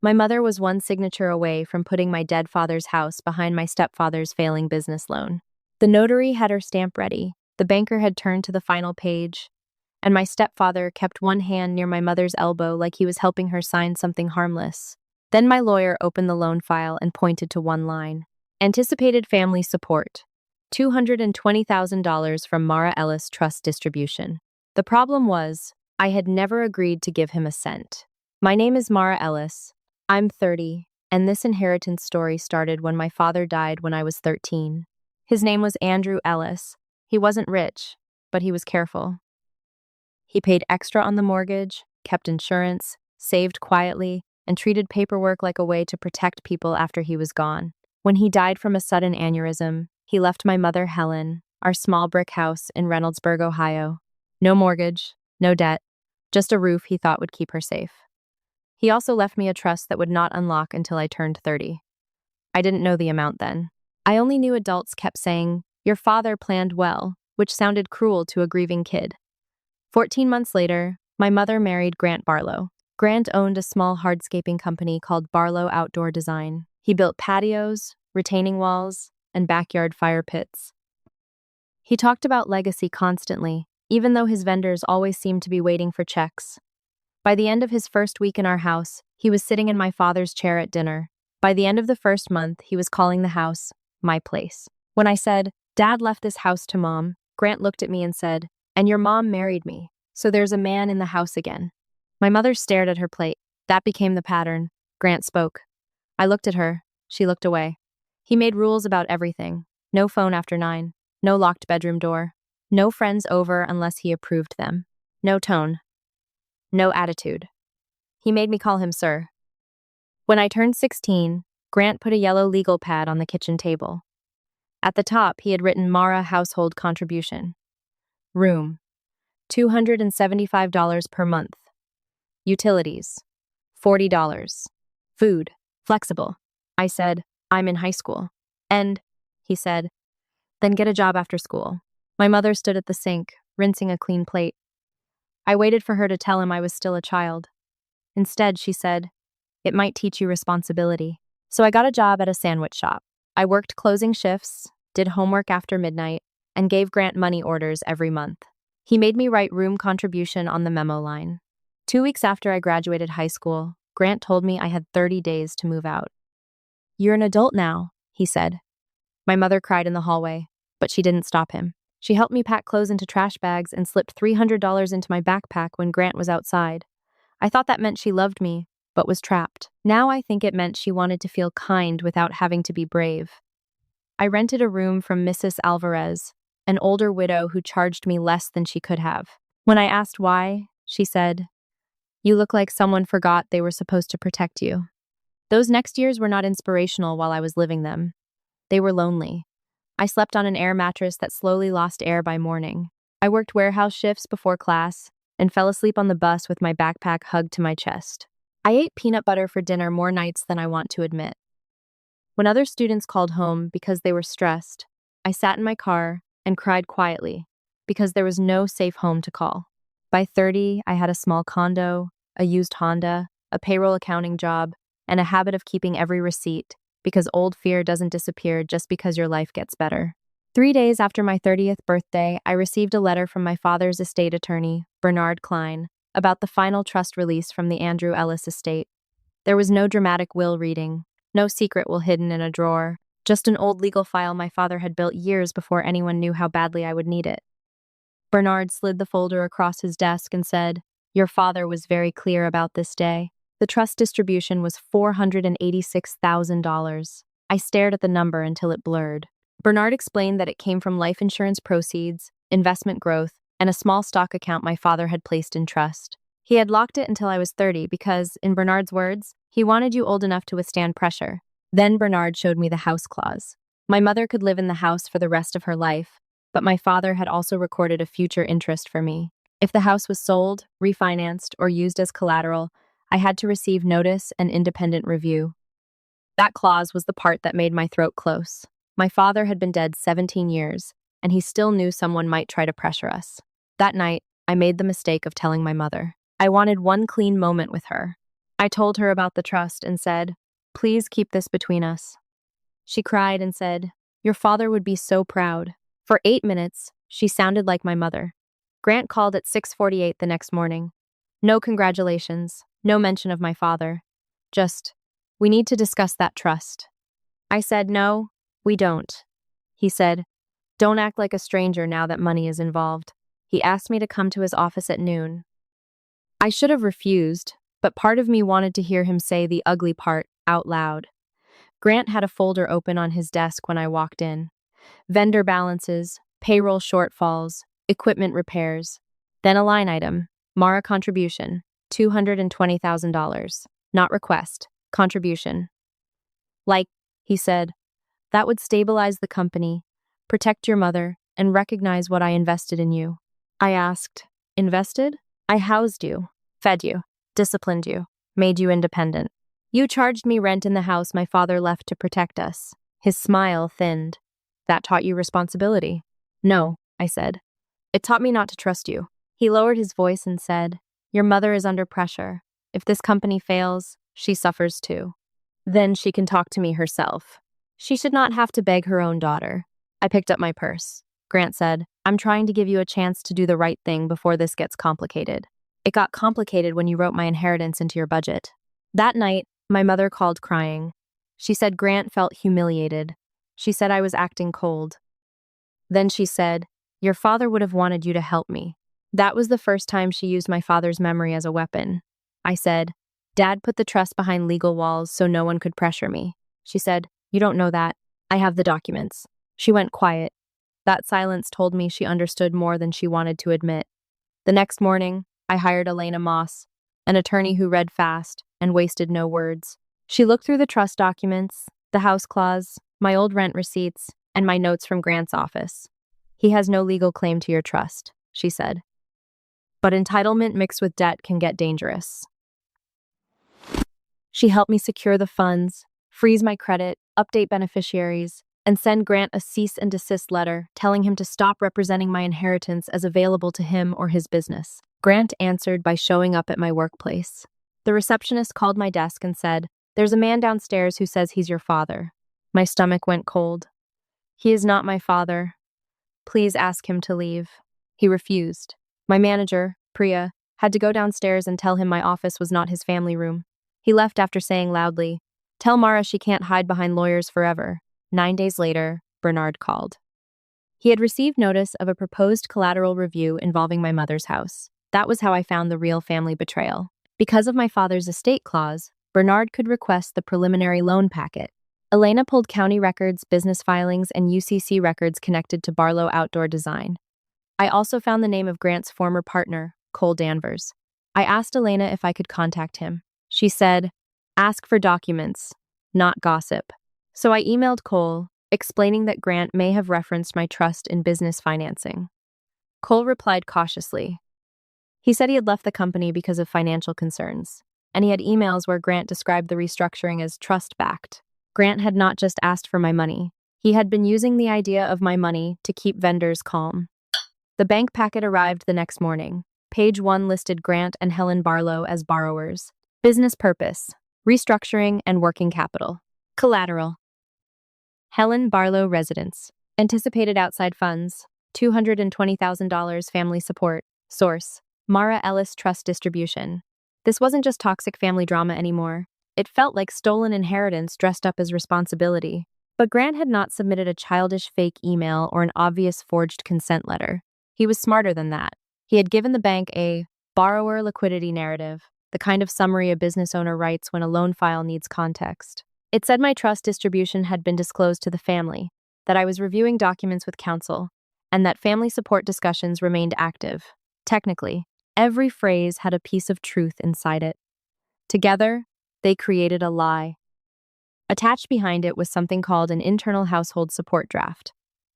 My mother was one signature away from putting my dead father's house behind my stepfather's failing business loan. The notary had her stamp ready, the banker had turned to the final page, and my stepfather kept one hand near my mother's elbow like he was helping her sign something harmless. Then my lawyer opened the loan file and pointed to one line. Anticipated family support. $220,000 from Mara Ellis Trust Distribution. The problem was, I had never agreed to give him a cent. My name is Mara Ellis. I'm 30, and this inheritance story started when my father died when I was 13. His name was Andrew Ellis. He wasn't rich, but he was careful. He paid extra on the mortgage, kept insurance, saved quietly, and treated paperwork like a way to protect people after he was gone. When he died from a sudden aneurysm, he left my mother Helen, our small brick house in Reynoldsburg, Ohio. No mortgage, no debt, just a roof he thought would keep her safe. He also left me a trust that would not unlock until I turned 30. I didn't know the amount then. I only knew adults kept saying, "Your father planned well," which sounded cruel to a grieving kid. 14 months later, my mother married Grant Barlow. Grant owned a small hardscaping company called Barlow Outdoor Design. He built patios, retaining walls, and backyard fire pits. He talked about legacy constantly, even though his vendors always seemed to be waiting for checks. By the end of his first week in our house, he was sitting in my father's chair at dinner. By the end of the first month, he was calling the house my place. When I said, "Dad left this house to Mom," Grant looked at me and said, "And your mom married me, so there's a man in the house again." My mother stared at her plate. That became the pattern. Grant spoke. I looked at her. She looked away. He made rules about everything. No phone after 9. No locked bedroom door. No friends over unless he approved them. No tone. No attitude. He made me call him sir. When I turned 16, Grant put a yellow legal pad on the kitchen table. At the top, he had written Mara household contribution. Room, $275 per month. Utilities, $40. Food, flexible. I said, "I'm in high school." "And," he said, "then get a job after school." My mother stood at the sink, rinsing a clean plate. I waited for her to tell him I was still a child. Instead, she said, "It might teach you responsibility." So I got a job at a sandwich shop. I worked closing shifts, did homework after midnight, and gave Grant money orders every month. He made me write room contribution on the memo line. 2 weeks after I graduated high school, Grant told me I had 30 days to move out. "You're an adult now," he said. My mother cried in the hallway, but she didn't stop him. She helped me pack clothes into trash bags and slipped $300 into my backpack when Grant was outside. I thought that meant she loved me, but was trapped. Now I think it meant she wanted to feel kind without having to be brave. I rented a room from Mrs. Alvarez, an older widow who charged me less than she could have. When I asked why, she said, "You look like someone forgot they were supposed to protect you." Those next years were not inspirational while I was living them. They were lonely. I slept on an air mattress that slowly lost air by morning. I worked warehouse shifts before class and fell asleep on the bus with my backpack hugged to my chest. I ate peanut butter for dinner more nights than I want to admit. When other students called home because they were stressed, I sat in my car and cried quietly because there was no safe home to call. By 30, I had a small condo, a used Honda, a payroll accounting job, and a habit of keeping every receipt because old fear doesn't disappear just because your life gets better. 3 days after my 30th birthday, I received a letter from my father's estate attorney, Bernard Klein, about the final trust release from the Andrew Ellis estate. There was no dramatic will reading, no secret will hidden in a drawer, just an old legal file my father had built years before anyone knew how badly I would need it. Bernard slid the folder across his desk and said, "Your father was very clear about this day." The trust distribution was $486,000. I stared at the number until it blurred. Bernard explained that it came from life insurance proceeds, investment growth, and a small stock account my father had placed in trust. He had locked it until I was 30 because, in Bernard's words, he wanted you old enough to withstand pressure. Then Bernard showed me the house clause. My mother could live in the house for the rest of her life, but my father had also recorded a future interest for me. If the house was sold, refinanced, or used as collateral, I had to receive notice and independent review. That clause was the part that made my throat close. My father had been dead 17 years, and he still knew someone might try to pressure us. That night, I made the mistake of telling my mother. I wanted one clean moment with her. I told her about the trust and said, "Please keep this between us." She cried and said, "Your father would be so proud." For 8 minutes, she sounded like my mother. Grant called at 6:48 the next morning. No congratulations, no mention of my father. Just, "We need to discuss that trust." I said, "No, we don't." He said, "Don't act like a stranger now that money is involved." He asked me to come to his office at noon. I should have refused, but part of me wanted to hear him say the ugly part out loud. Grant had a folder open on his desk when I walked in. Vendor balances, payroll shortfalls, equipment repairs. Then a line item, Mara contribution, $220,000. Not request, contribution. Like, he said, that would stabilize the company, protect your mother, and recognize what I invested in you. I asked, invested? I housed you, fed you, disciplined you, made you independent. You charged me rent in the house my father left to protect us. His smile thinned. That taught you responsibility? No, I said. It taught me not to trust you. He lowered his voice and said, your mother is under pressure. If this company fails, she suffers too. Then she can talk to me herself. She should not have to beg her own daughter. I picked up my purse. Grant said, I'm trying to give you a chance to do the right thing before this gets complicated. It got complicated when you wrote my inheritance into your budget. That night, my mother called crying. She said Grant felt humiliated. She said I was acting cold. Then she said, your father would have wanted you to help me. That was the first time she used my father's memory as a weapon. I said, Dad put the trust behind legal walls so no one could pressure me. She said, you don't know that. I have the documents. She went quiet. That silence told me she understood more than she wanted to admit. The next morning, I hired Elena Moss, an attorney who read fast and wasted no words. She looked through the trust documents, the house clause, my old rent receipts, and my notes from Grant's office. He has no legal claim to your trust, she said. But entitlement mixed with debt can get dangerous. She helped me secure the funds, freeze my credit, update beneficiaries, and send Grant a cease and desist letter telling him to stop representing my inheritance as available to him or his business. Grant answered by showing up at my workplace. The receptionist called my desk and said, there's a man downstairs who says he's your father. My stomach went cold. He is not my father. Please ask him to leave. He refused. My manager, Priya, had to go downstairs and tell him my office was not his family room. He left after saying loudly, tell Mara she can't hide behind lawyers forever. 9 days later, Bernard called. He had received notice of a proposed collateral review involving my mother's house. That was how I found the real family betrayal. Because of my father's estate clause, Bernard could request the preliminary loan packet. Elena pulled county records, business filings, and UCC records connected to Barlow Outdoor Design. I also found the name of Grant's former partner, Cole Danvers. I asked Elena if I could contact him. She said, ask for documents, not gossip. So I emailed Cole, explaining that Grant may have referenced my trust in business financing. Cole replied cautiously. He said he had left the company because of financial concerns, and he had emails where Grant described the restructuring as trust-backed. Grant had not just asked for my money. He had been using the idea of my money to keep vendors calm. The bank packet arrived the next morning. Page 1 listed Grant and Helen Barlow as borrowers. Business purpose, restructuring and working capital. Collateral. Helen Barlow residence. Anticipated outside funds, $220,000 family support. Source, Mara Ellis Trust Distribution. This wasn't just toxic family drama anymore. It felt like stolen inheritance dressed up as responsibility. But Grant had not submitted a childish fake email or an obvious forged consent letter. He was smarter than that. He had given the bank a borrower liquidity narrative, the kind of summary a business owner writes when a loan file needs context. It said my trust distribution had been disclosed to the family, that I was reviewing documents with counsel, and that family support discussions remained active. Technically, every phrase had a piece of truth inside it. Together, they created a lie. Attached behind it was something called an internal household support draft.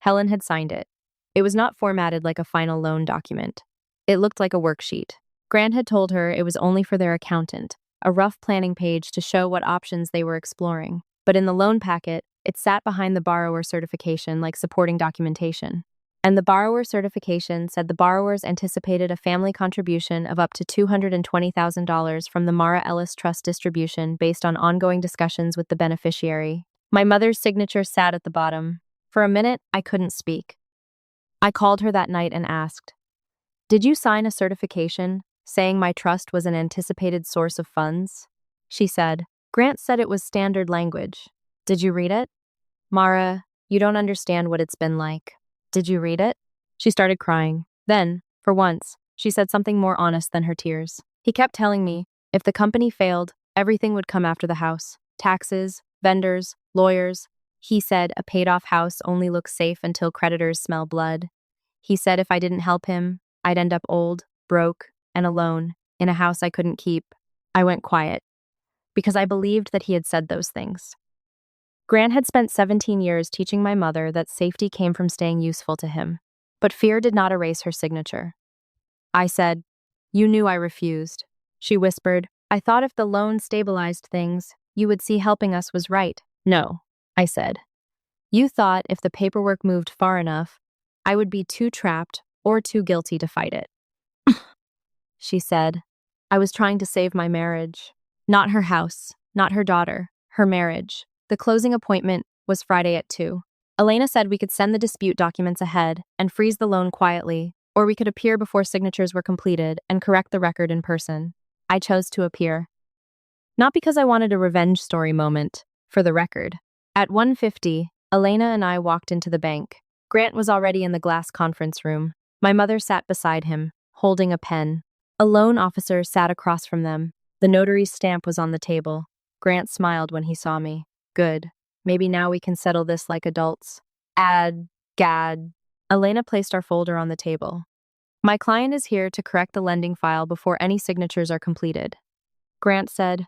Helen had signed it. It was not formatted like a final loan document. It looked like a worksheet. Grant had told her it was only for their accountant, a rough planning page to show what options they were exploring. But in the loan packet, it sat behind the borrower certification like supporting documentation. And the borrower certification said the borrowers anticipated a family contribution of up to $220,000 from the Mara Ellis Trust distribution based on ongoing discussions with the beneficiary. My mother's signature sat at the bottom. For a minute, I couldn't speak. I called her that night and asked, "Did you sign a certification saying my trust was an anticipated source of funds?" She said, "Grant said it was standard language. Did you read it?" "Mara, you don't understand what it's been like. Did you read it?" She started crying. Then, for once, she said something more honest than her tears. "He kept telling me, if the company failed, everything would come after the house. Taxes, vendors, lawyers. He said a paid-off house only looks safe until creditors smell blood. He said if I didn't help him, I'd end up old, broke, and alone, in a house I couldn't keep." I went quiet, because I believed that he had said those things. Grant had spent 17 years teaching my mother that safety came from staying useful to him, but fear did not erase her signature. I said, "You knew I refused." She whispered, "I thought if the loan stabilized things, you would see helping us was right." "No," I said. "You thought if the paperwork moved far enough, I would be too trapped or too guilty to fight it." She said, "I was trying to save my marriage. Not her house, not her daughter, her marriage." The closing appointment was Friday at 2. Elena said we could send the dispute documents ahead and freeze the loan quietly, or we could appear before signatures were completed and correct the record in person. I chose to appear. Not because I wanted a revenge story moment, for the record. At 1:50, Elena and I walked into the bank. Grant was already in the glass conference room. My mother sat beside him, holding a pen. A loan officer sat across from them. The notary's stamp was on the table. Grant smiled when he saw me. "Good. Maybe now we can settle this like adults." Gad. Elena placed our folder on the table. "My client is here to correct the lending file before any signatures are completed." Grant said,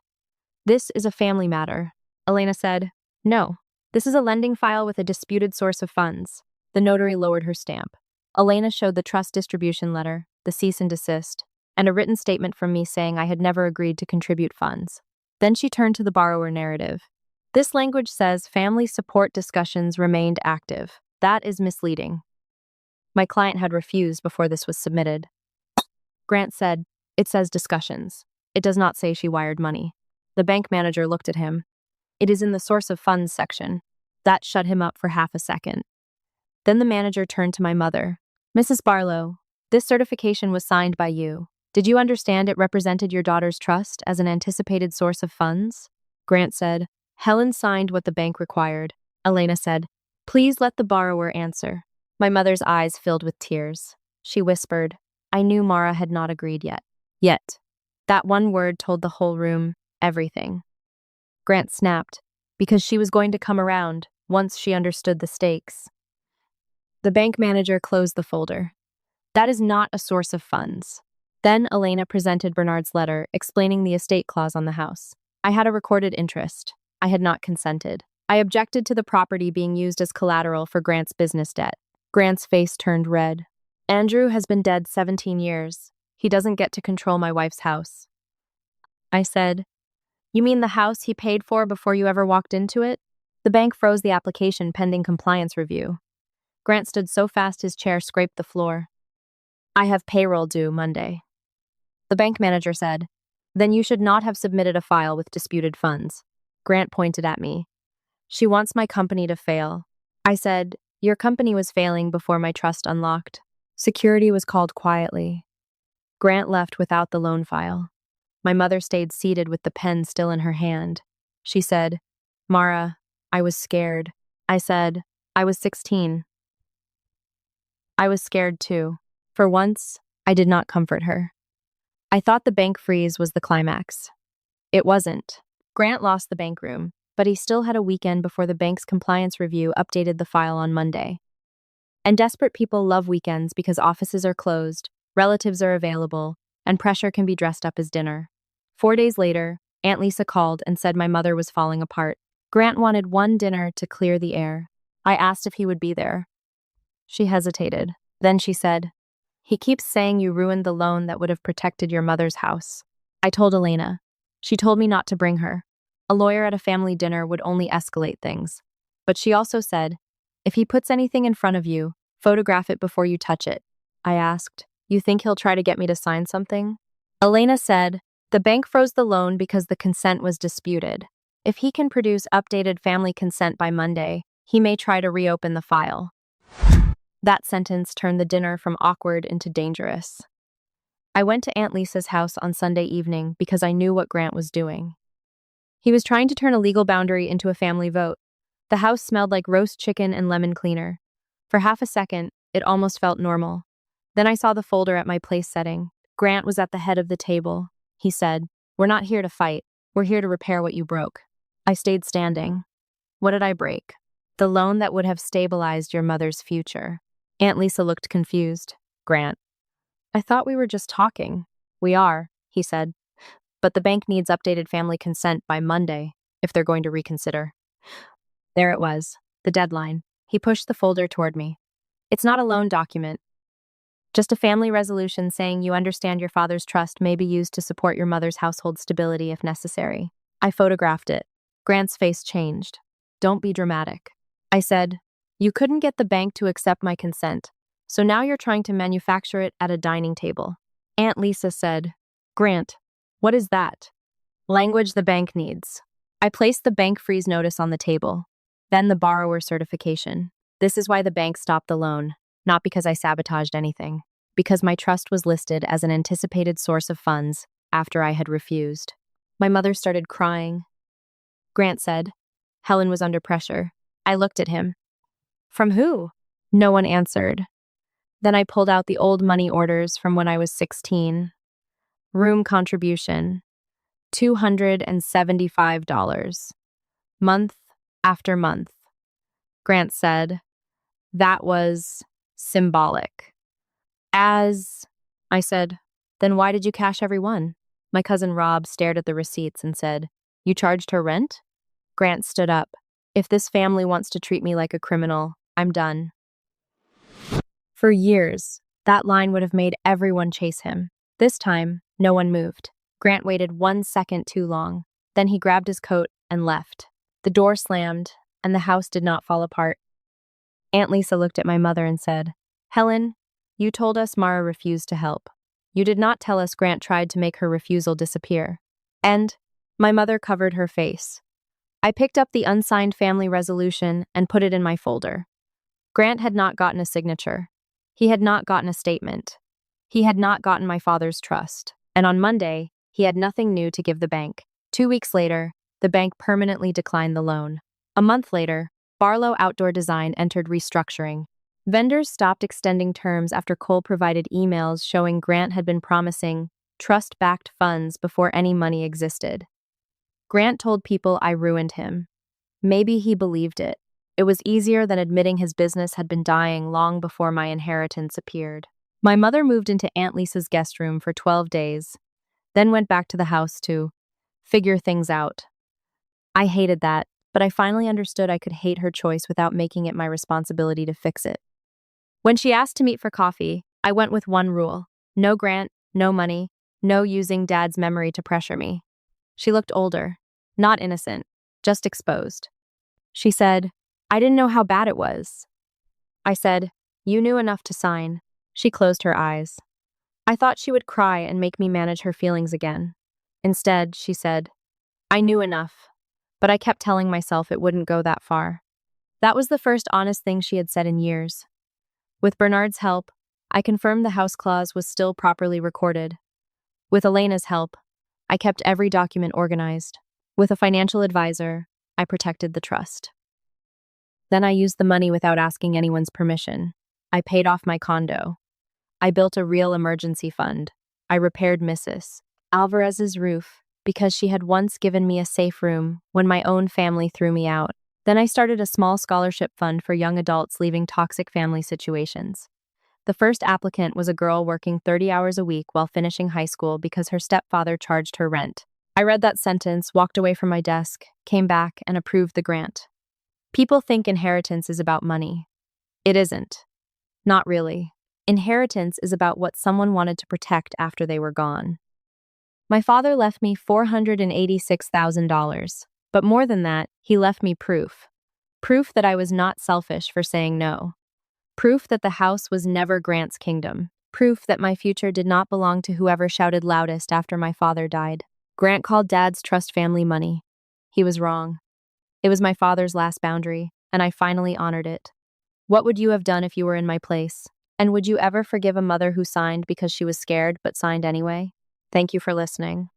"This is a family matter." Elena said, "No, this is a lending file with a disputed source of funds." The notary lowered her stamp. Elena showed the trust distribution letter, the cease and desist, and a written statement from me saying I had never agreed to contribute funds. Then she turned to the borrower narrative. "This language says family support discussions remained active. That is misleading. My client had refused before this was submitted." Grant said, "It says discussions. It does not say she wired money." The bank manager looked at him. "It is in the source of funds section." That shut him up for half a second. Then the manager turned to my mother. "Mrs. Barlow, this certification was signed by you. Did you understand it represented your daughter's trust as an anticipated source of funds?" Grant said, "Helen signed what the bank required." Elena said, "Please let the borrower answer." My mother's eyes filled with tears. She whispered, "I knew Mara had not agreed yet." Yet. That one word told the whole room everything. Grant snapped, because she was going to come around once she understood the stakes. The bank manager closed the folder. "That is not a source of funds." Then Elena presented Bernard's letter explaining the estate clause on the house. I had a recorded interest. I had not consented. I objected to the property being used as collateral for Grant's business debt. Grant's face turned red. "Andrew has been dead 17 years. He doesn't get to control my wife's house." I said, "You mean the house he paid for before you ever walked into it?" The bank froze the application pending compliance review. Grant stood so fast his chair scraped the floor. "I have payroll due Monday." The bank manager said, "Then you should not have submitted a file with disputed funds." Grant pointed at me. "She wants my company to fail." I said, "Your company was failing before my trust unlocked." Security was called quietly. Grant left without the loan file. My mother stayed seated with the pen still in her hand. She said, "Mara, I was scared." I said, "I was 16. I was scared too." For once, I did not comfort her. I thought the bank freeze was the climax. It wasn't. Grant lost the bank room, but he still had a weekend before the bank's compliance review updated the file on Monday. And desperate people love weekends because offices are closed, relatives are available, and pressure can be dressed up as dinner. 4 days later, Aunt Lisa called and said my mother was falling apart. Grant wanted one dinner to clear the air. I asked if he would be there. She hesitated. Then she said, "He keeps saying you ruined the loan that would have protected your mother's house." I told Elena. She told me not to bring her. A lawyer at a family dinner would only escalate things. But she also said, "If he puts anything in front of you, Photograph it before you touch it, I asked. You think he'll try to get me to sign something? Elena said, the bank froze the loan because the consent was disputed. If he can produce updated family consent by Monday, he may try to reopen the file. That sentence turned the dinner from awkward into dangerous. I went to Aunt Lisa's house on Sunday evening because I knew what Grant was doing. He was trying to turn a legal boundary into a family vote. The house smelled like roast chicken and lemon cleaner. For half a second, it almost felt normal. Then I saw the folder at my place setting. Grant was at the head of the table. He said, "We're not here to fight. We're here to repair what you broke." I stayed standing. What did I break? The loan that would have stabilized your mother's future. Aunt Lisa looked confused. Grant, I thought we were just talking. We are, he said. But the bank needs updated family consent by Monday if they're going to reconsider. There it was, the deadline. He pushed the folder toward me. It's not a loan document. Just a family resolution saying you understand your father's trust may be used to support your mother's household stability if necessary. I photographed it. Grant's face changed. Don't be dramatic. I said, you couldn't get the bank to accept my consent, so now you're trying to manufacture it at a dining table. Aunt Lisa said, Grant, what is that? Language the bank needs. I placed the bank freeze notice on the table, then the borrower certification. This is why the bank stopped the loan, not because I sabotaged anything, because my trust was listed as an anticipated source of funds after I had refused. My mother started crying. Grant said, Helen was under pressure. I looked at him. From who? No one answered. Then I pulled out the old money orders from when I was 16. Room contribution, $275. Month after month. Grant said, that was symbolic. I said, then why did you cash every one? My cousin Rob stared at the receipts and said, you charged her rent? Grant stood up. If this family wants to treat me like a criminal, I'm done. For years, that line would have made everyone chase him. This time, no one moved. Grant waited 1 second too long. Then he grabbed his coat and left. The door slammed, and the house did not fall apart. Aunt Lisa looked at my mother and said, Helen, you told us Mara refused to help. You did not tell us Grant tried to make her refusal disappear. And my mother covered her face. I picked up the unsigned family resolution and put it in my folder. Grant had not gotten a signature. He had not gotten a statement. He had not gotten my father's trust. And on Monday, he had nothing new to give the bank. 2 weeks later, the bank permanently declined the loan. A month later, Barlow Outdoor Design entered restructuring. Vendors stopped extending terms after Cole provided emails showing Grant had been promising trust-backed funds before any money existed. Grant told people I ruined him. Maybe he believed it. It was easier than admitting his business had been dying long before my inheritance appeared. My mother moved into Aunt Lisa's guest room for 12 days, then went back to the house to figure things out. I hated that, but I finally understood I could hate her choice without making it my responsibility to fix it. When she asked to meet for coffee, I went with one rule: no Grant, no money, no using Dad's memory to pressure me. She looked older, not innocent, just exposed. She said, I didn't know how bad it was. I said, you knew enough to sign. She closed her eyes. I thought she would cry and make me manage her feelings again. Instead, she said, I knew enough, but I kept telling myself it wouldn't go that far. That was the first honest thing she had said in years. With Bernard's help, I confirmed the house clause was still properly recorded. With Elena's help, I kept every document organized. With a financial advisor, I protected the trust. Then I used the money without asking anyone's permission. I paid off my condo. I built a real emergency fund. I repaired Mrs. Alvarez's roof because she had once given me a safe room when my own family threw me out. Then I started a small scholarship fund for young adults leaving toxic family situations. The first applicant was a girl working 30 hours a week while finishing high school because her stepfather charged her rent. I read that sentence, walked away from my desk, came back, and approved the grant. People think inheritance is about money. It isn't. Not really. Inheritance is about what someone wanted to protect after they were gone. My father left me $486,000, but more than that, he left me proof. Proof that I was not selfish for saying no. Proof that the house was never Grant's kingdom. Proof that my future did not belong to whoever shouted loudest after my father died. Grant called Dad's trust family money. He was wrong. It was my father's last boundary, and I finally honored it. What would you have done if you were in my place? And would you ever forgive a mother who signed because she was scared but signed anyway? Thank you for listening.